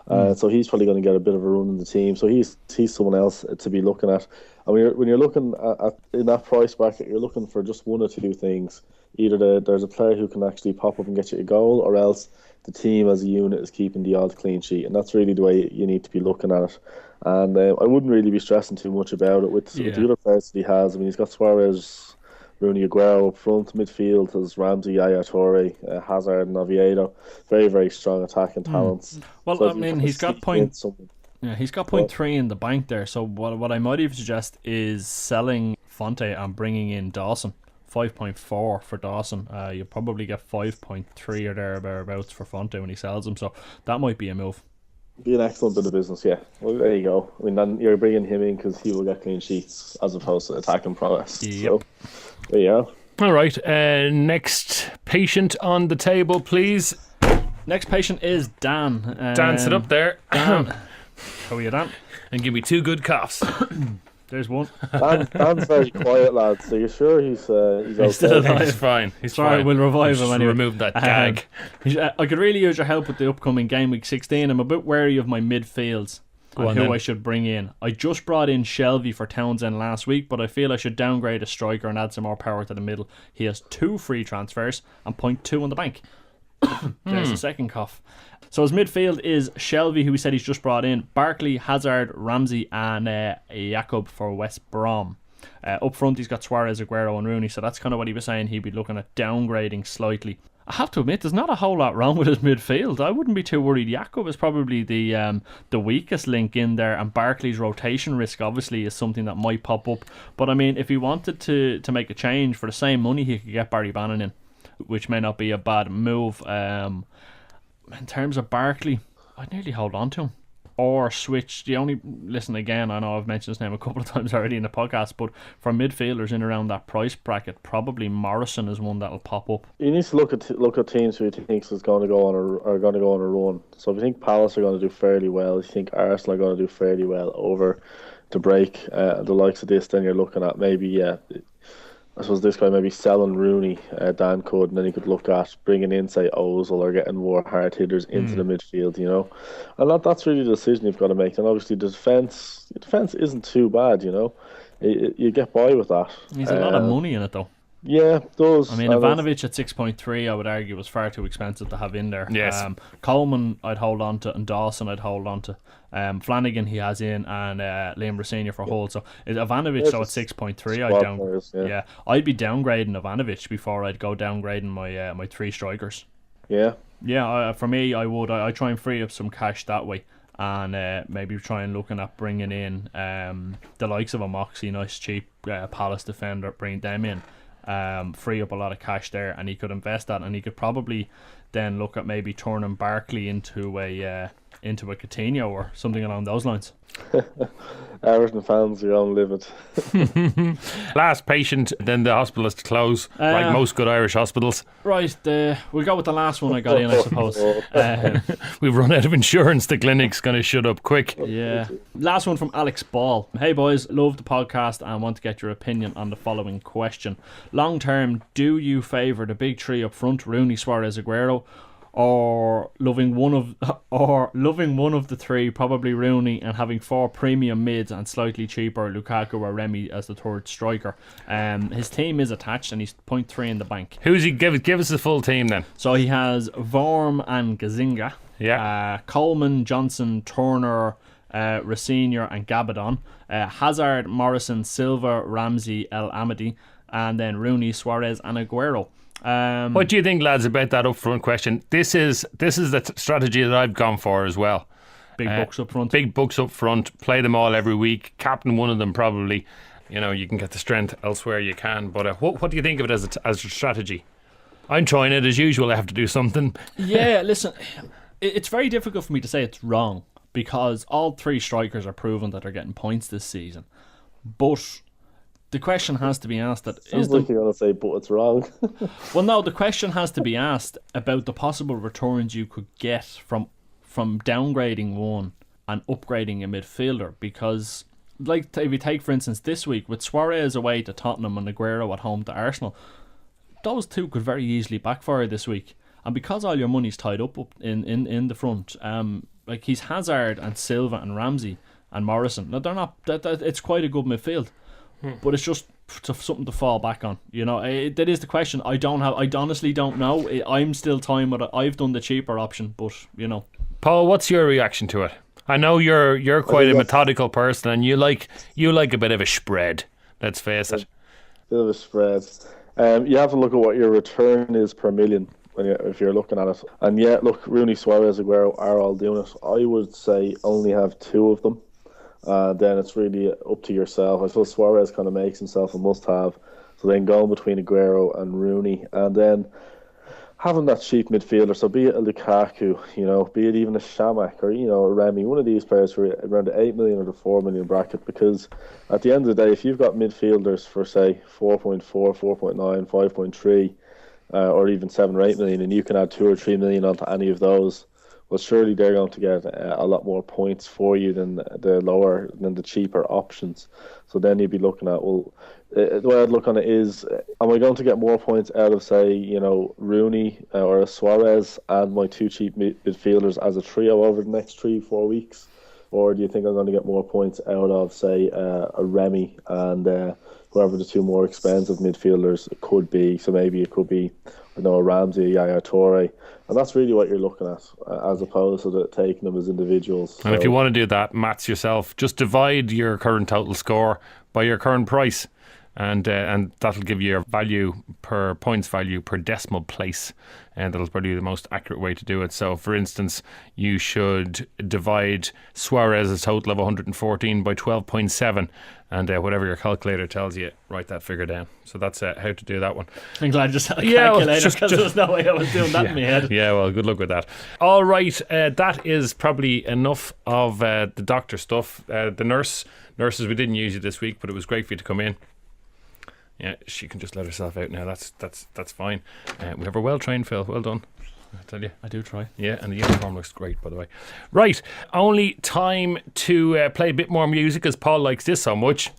So he's probably going to get a bit of a run in the team. So he's someone else to be looking at. And when you're looking at in that price bracket, you're looking for just one or two things. Either there's a player who can actually pop up and get you a goal, or else the team as a unit is keeping the odd clean sheet. And that's really the way you need to be looking at it. And I wouldn't really be stressing too much about it with the other players that he has. I mean, he's got Suarez, Rooney, Aguero up front. Midfield has Ramsey, Yaya Toure, Hazard and Oviedo. Very, very strong attacking talents. Well, so I mean, he's got point... Yeah, he's got 0.3 in the bank there. So what I might even suggest is selling Fonte and bringing in Dawson. 5.4 for Dawson. You'll probably get 5.3 or thereabouts for Fonte when he sells them. So that might be a move. Be an excellent bit of business, yeah. Well, there you go. I mean, then you're bringing him in because he will get clean sheets as opposed to attacking prowess. Yep. So there you go. All right. Next patient on the table, please. Next patient is Dan. Dan, sit up there. Dan. How are you, Dan? And give me 2 good coughs. There's one. Dan's very quiet, lad. So you're sure he's okay? Still alive. He's fine. He's Sorry, fine. we'll revive him anyway. Remove that gag. I could really use your help with the upcoming game week 16. I'm a bit wary of my midfields and who I should bring in. I just brought in Shelvey for Townsend last week, but I feel I should downgrade a striker and add some more power to the middle. He has 2 free transfers and 0.2 on the bank. There's the second cough. So his midfield is Shelvey, who we said he's just brought in, Barkley, Hazard, Ramsey and Jakob for West Brom. Up front he's got Suarez, Aguero and Rooney, so that's kind of what he was saying he'd be looking at downgrading slightly. I have to admit, there's not a whole lot wrong with his midfield. I wouldn't be too worried. Jakob is probably the weakest link in there, and Barkley's rotation risk obviously is something that might pop up. But I mean, if he wanted to make a change for the same money, he could get Barry Bannon in, which may not be a bad move. In terms of Barkley, I'd nearly hold on to him or switch. Listen again, I know I've mentioned his name a couple of times already in the podcast, but for midfielders in around that price bracket, probably Morrison is one that'll pop up. You need to look at teams who he thinks is going to go on a run. So if you think Palace are going to do fairly well, if you think Arsenal are going to do fairly well over the break, the likes of this, then you're looking at maybe I suppose this guy maybe selling Rooney, Dan could, and then he could look at bringing in, say, Ozil or getting more hard hitters into the midfield, you know. And that's really the decision you've got to make. And obviously the defence isn't too bad, you know. You get by with that. There's a lot of money in it, though. Yeah, it does. I mean, Ivanovic at 6.3, I would argue, was far too expensive to have in there. Yes. Coleman, I'd hold on to, and Dawson, I'd hold on to. Flanagan, he has in, and Liam Rosenior for Hull. So Ivanovic, so at 6.3, I'd be downgrading Ivanovic before I'd go downgrading my 3 strikers. Yeah. Yeah, for me, I would. I try and free up some cash that way. and maybe try and looking at bringing in the likes of a Moxie, nice cheap Palace defender, bring them in, free up a lot of cash there, and he could invest that, and he could probably then look at maybe turning Barkley into a Coutinho or something along those lines. Everton fans are on livid. Last patient, then the hospital is to close, like most good Irish hospitals. Right, we'll go with the last one I got in, I suppose. We've run out of insurance. The clinic's going to shut up quick. Yeah. Last one from Alex Ball. Hey boys, love the podcast and want to get your opinion on the following question. Long term, do you favour the big three up front, Rooney, Suarez, Aguero, or loving one of the three, probably Rooney, and having 4 premium mids and slightly cheaper Lukaku or Remy as the third striker? His team is attached and he's 0.3 in the bank. Who's he? Give us the full team then. So he has Vorm and Gazinga. Yeah. Coleman, Johnson, Turner, Racinier and Gabadon. Hazard, Morrison, Silva, Ramsey, El Amadi, and then Rooney, Suarez and Aguero. What do you think, lads, about that upfront question? This is the strategy that I've gone for as well. Big bucks up front. Big bucks up front. Play them all every week. Captain one of them probably. You know, you can get the strength elsewhere you can. But what do you think of it as a strategy? I'm trying it as usual. I have to do something. Yeah, listen, it's very difficult for me to say it's wrong because all 3 strikers are proven that they're getting points this season. But the question has to be asked that Sounds like you're going to say, but it's wrong. Well, no, the question has to be asked about the possible returns you could get from downgrading one and upgrading a midfielder, because like if you take for instance this week with Suarez away to Tottenham and Aguero at home to Arsenal, those 2 could very easily backfire this week, and because all your money's tied up in the front, like he's Hazard and Silva and Ramsey and Morrison. Now they're not it's quite a good midfield. But it's just something to fall back on, you know. That is the question. I honestly don't know. I'm still time with it. I've done the cheaper option, but you know. Paul, what's your reaction to it? I know you're quite a methodical person, and you like a bit of a spread. Let's face it. Bit of a spread. You have to look at what your return is per million if you're looking at it. And yeah, look, Rooney, Suarez, Aguero are all doing it. I would say only have 2 of them. Then it's really up to yourself. I suppose Suarez kind of makes himself a must-have. So then going between Aguero and Rooney, and then having that cheap midfielder. So be it a Lukaku, you know, be it even a Shamak or a Remy, one of these players who are around the 8 million or the 4 million bracket. Because at the end of the day, if you've got midfielders for say 4.4, 4.9, 5.3, or even 7 or 8 million, and you can add 2 or 3 million onto any of those, well, surely they're going to get a lot more points for you than the cheaper options. So then you'd be looking at, well, the way I'd look on it is, am I going to get more points out of, say, Rooney or a Suarez and my 2 cheap midfielders as a trio over the next 3-4 weeks? Or do you think I'm going to get more points out of, say, a Remy and whoever the 2 more expensive midfielders could be? So maybe it could be, a Ramsey, Yaya Toure. And that's really what you're looking at, as opposed to taking them as individuals. And if you want to do that, maths yourself, just divide your current total score by your current price, and that'll give you your points value per decimal place, and that'll probably be the most accurate way to do it. So, for instance, you should divide Suarez's total of 114 by 12.7, and whatever your calculator tells you, write that figure down. So that's how to do that one. I'm glad I just had a calculator, because there's no way I was doing that in my head. Yeah, well, good luck with that. All right, that is probably enough of the doctor stuff. The nurses, we didn't use you this week, but it was great for you to come in. Yeah, she can just let herself out now. That's fine. We have her well trained, Phil. Well done. I tell you. I do try. Yeah, and the uniform looks great, by the way. Right, only time to play a bit more music, as Paul likes this so much.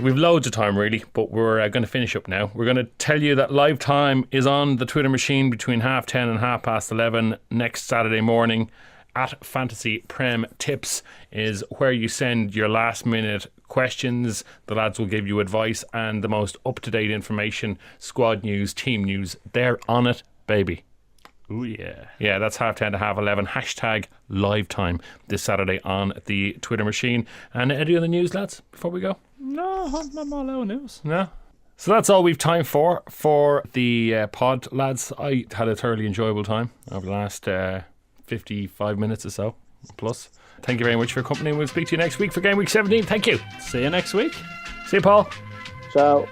We've loads of time, really, but we're going to finish up now. We're going to tell you that live time is on the Twitter machine between 10:30 and 11:30 next Saturday morning. At Fantasy Prem Tips is where you send your last minute questions. The lads will give you advice and the most up-to-date information, squad news, team news. They're on it, baby. Ooh, yeah. Yeah, that's 10:30 to 11:30. Hashtag live time this Saturday on the Twitter machine. And any other news, lads, before we go? No, I'm all out of news. No? So that's all we've time for the pod, lads. I had a thoroughly enjoyable time over the last 55 minutes or so plus. Thank you very much for your company. We'll speak to you next week for Game Week 17. Thank you. See you next week. See you, Paul. Ciao.